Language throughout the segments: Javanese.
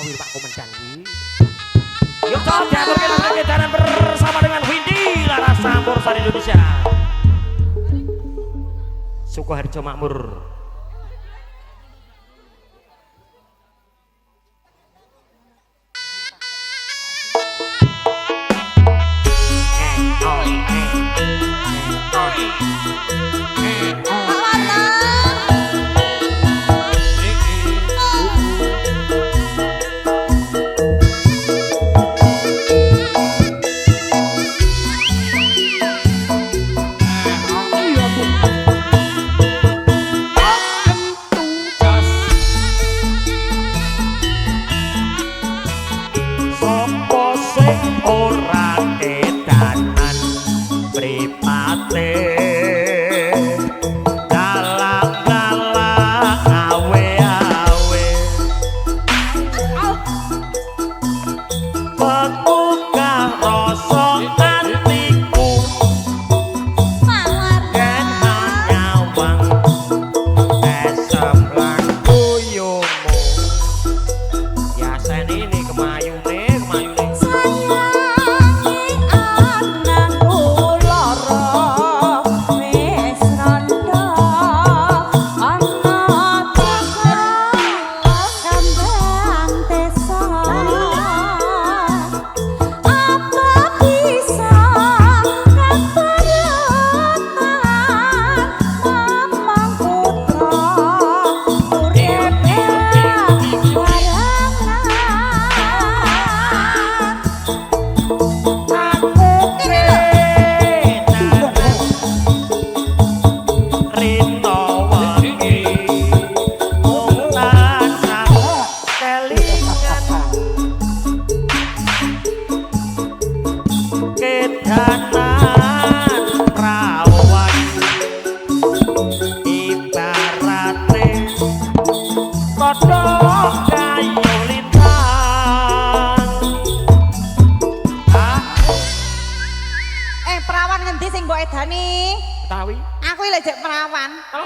wir Pak Komandan iki. Yuk coba diaturke lan kedanan bersama dengan Windy Laras Campur Sari Indonesia. Sukoharjo Makmur.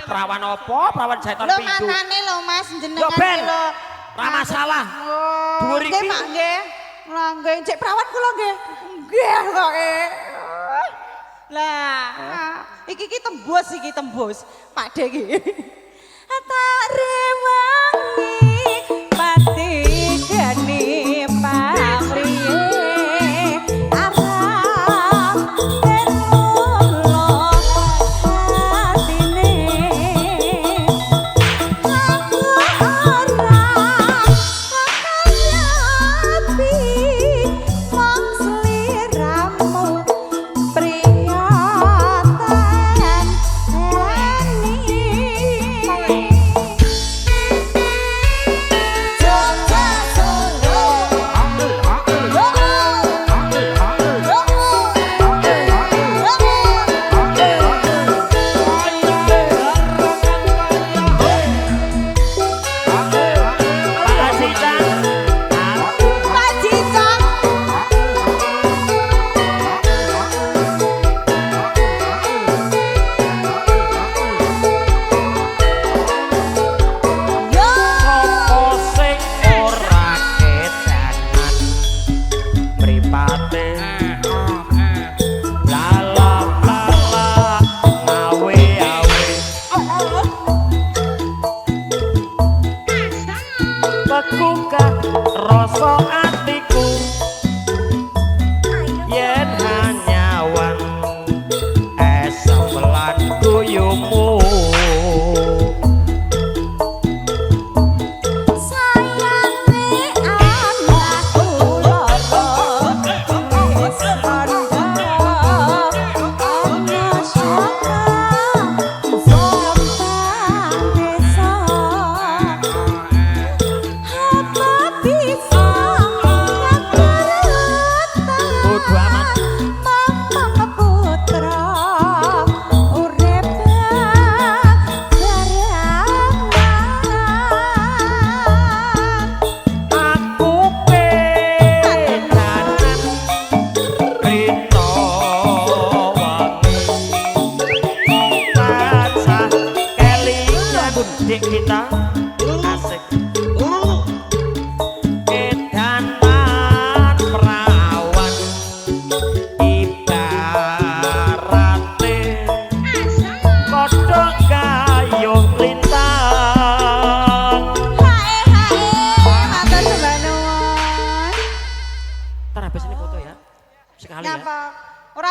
Perawan apa? Perawan Jaiton Lho Pintu. manane lho Mas jenengan Yo Ben. lho. Ora masalah. Dhuwur iki. Nggih Pak nggih. Lah nggih cek perawan kula nggih. Nggih kok. Lah iki tembus Pak De iki. Tak rewangi pati gani pamriye.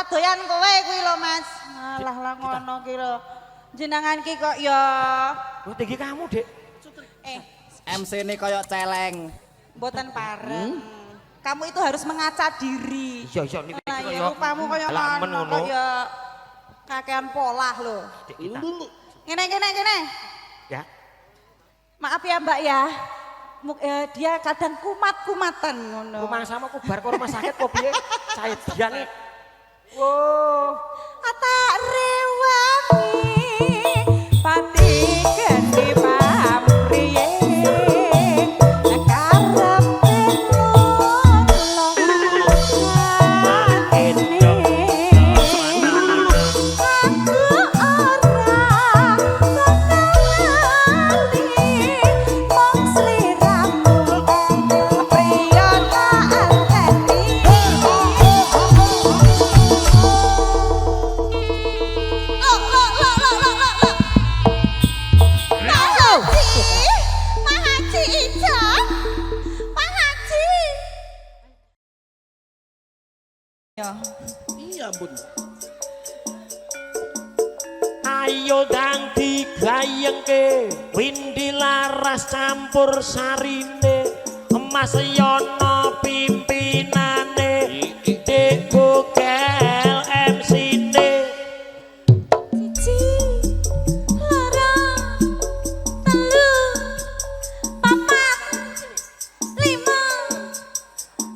doyan kowe kuwi lho Mas. Alah lah ngono ki lho. Jenengan ki kok ya Lu tinggi kamu, Dek. MC ini koyok celeng. mboten pareng. Kamu itu harus mengaca diri. Iya iya niki Lah kaya ya rupamu kaya alamen ngono ngono. kaya kakean polah lho. Dek kita. Ngene. Ya. Maaf ya Mbak ya. Dia kadang kumat-kumatan ngono. Rumah sama ku bar ke rumah sakit kok piye? Saya diane. Wow. Atak rewangi pati geni pamriye karep Iya bun. Ayo dang digayengke windi laras campur sarine emas yono pimpinane Dek Bokel MC-ne Cici, loro, telu, papat, lima,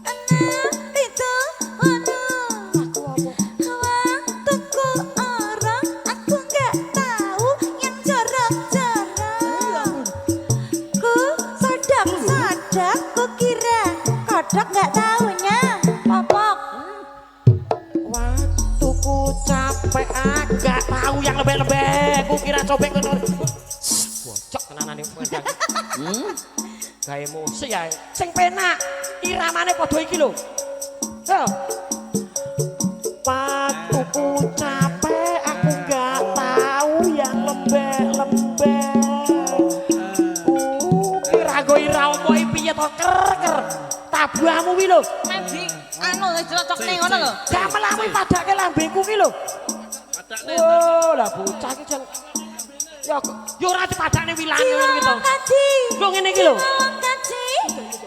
enam, pitu, wolu. Waktuku orang, aku nggak tahu yang jorok-jorok. Ku sodak-sodak, ku kira kodok nggak taunya popok. Waktuku capek agak tahu yang lembek-lembek ku kira cobek ngono bocok tenanane wedang gawe musik ya sing penak iramane padha iki lho yo waktuku capek aku nggak tahu yang lembek-lembek kira go iramu piye to ker tabuhmu kuwi lho Mandi, anu cocokne ngono lho. gak melawi padake lambengku ki lho. Oh, lah bocah iki jan yo ora dipadakne wilane ngono ki to. Lho ngene iki lho.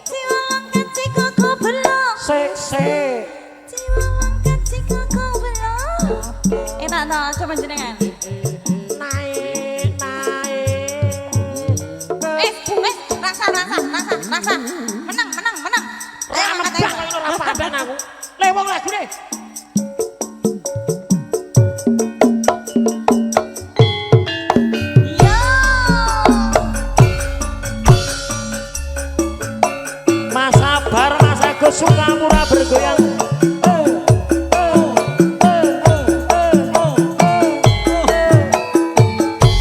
Ciwalong kaci koko belok. Sik. Ciwalong kaci koko belok. Enak to coba jenengan. Naik. Rasa. Menang. Ora menang ora padan aku. Lewong lagune. Yo. Masa bar masa Agus Sukamura bergoyang.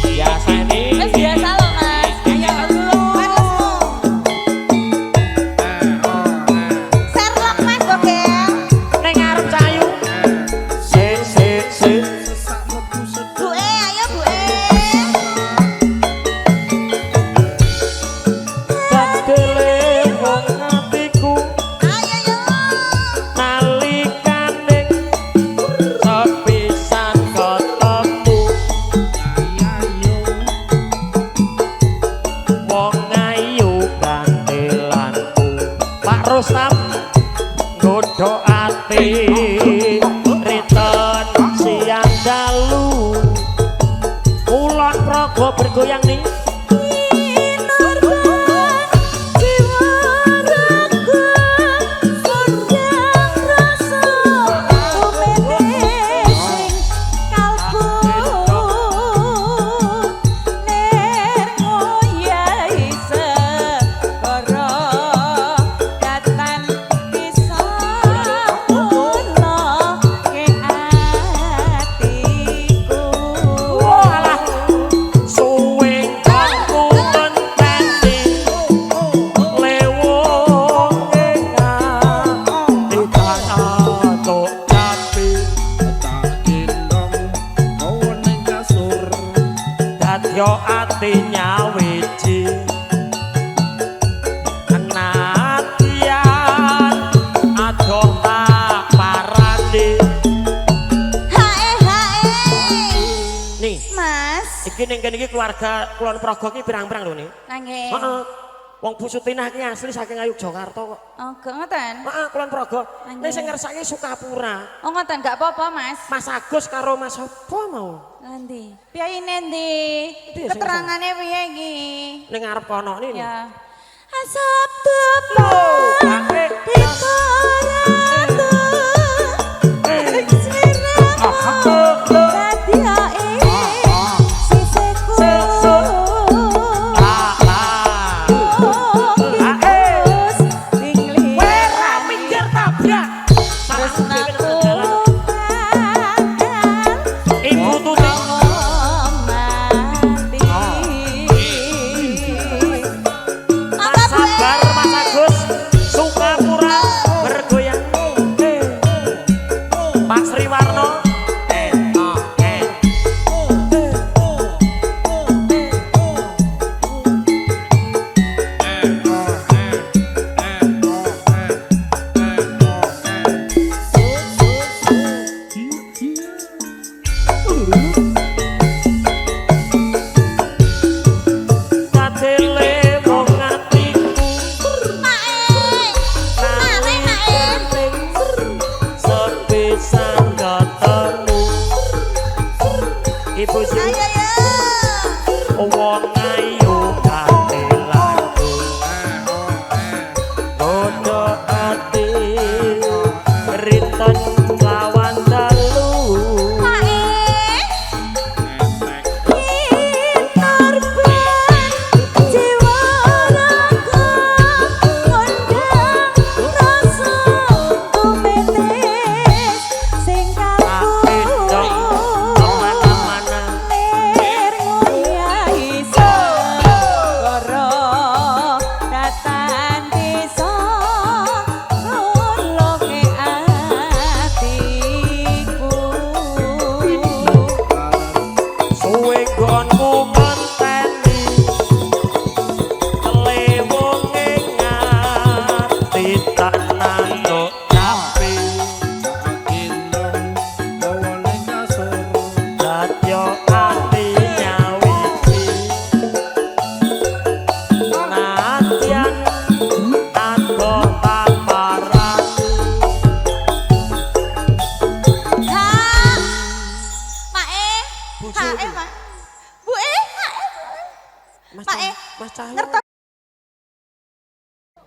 Biasa ini. Biasa loh Mas. Ayo lu. Serlok Mas Bogel. Ning arep cayu. Sik. Bu ayo Bu Dadele wong atiku Ayo yo. nalikane sepisan ketemu wong ayu kantelanku Pak Rustam godho ati riton siang dalu kulon praga bergoyang ning keluarga Kulon Progo ki pirang-pirang lho nih. Nggih. Heeh. Wong Bu Sutinah ki asli saking Ngayogyakarta kok. Oh, gak ngoten. Heeh, Kulon Progo. Nggih. Nek sing ngersake Sukapura. Oh, ngoten gak apa-apa, Mas. Mas Agus karo Mas apa mau? Nanti. Piyaine ndi? Ndi, sing Keterangane piye iki? Ning ngarep kono nih. Ya. Asap tepat di koratu.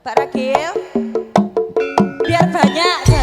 Pak Ragil, biar banyak.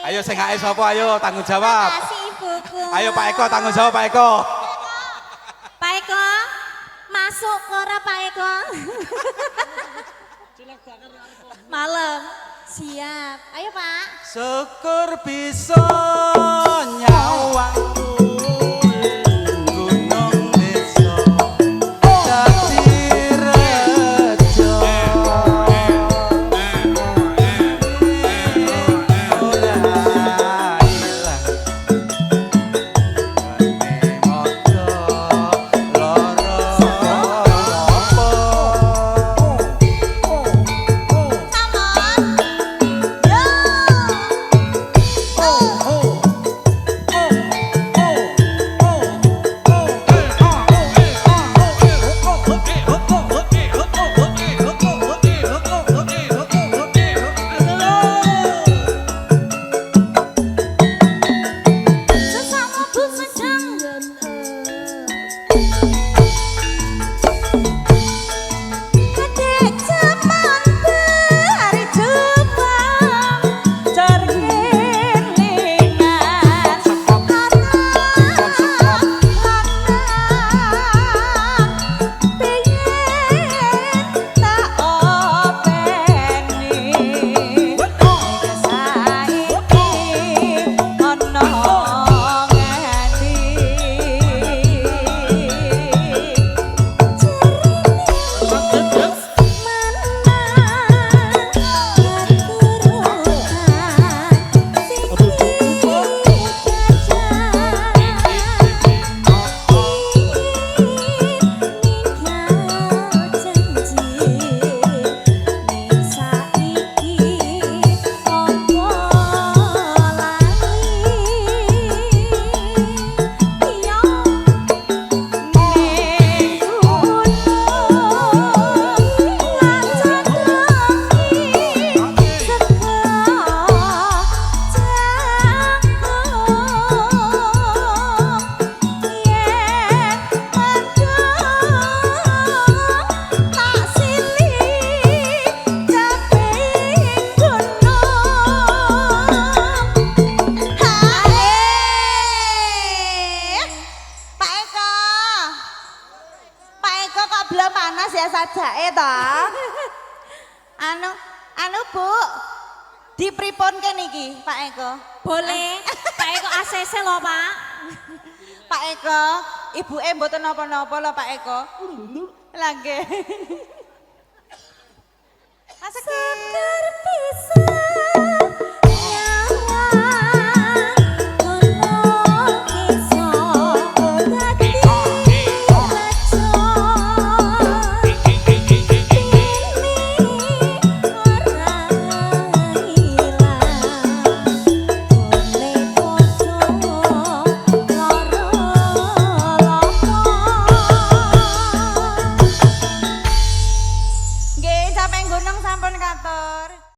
Ayo sing HE sapa ayo tanggung jawab. Makasih Ibuku. Ayo Pak Eko tanggung jawab Pak Eko. Pak Eko, Mas masuk ke ora Pak Eko? Malam. Siap. Ayo Pak. Syukur bisa nyawang gunung desa dadi rejo ora ilang gane mojo loro apa Sesama pun sedang Kedek jaman bari jepang Terkelingan Pengen tak openi Saiki ono ngendi panas ya sajake to. Anu Bu, dipriponke niki Pak Eko. boleh. Pak Eko ACC loh Pak. Pak Eko, ibuke mboten napa-napa lho Pak Eko. Lah nggih. Sekedar bisa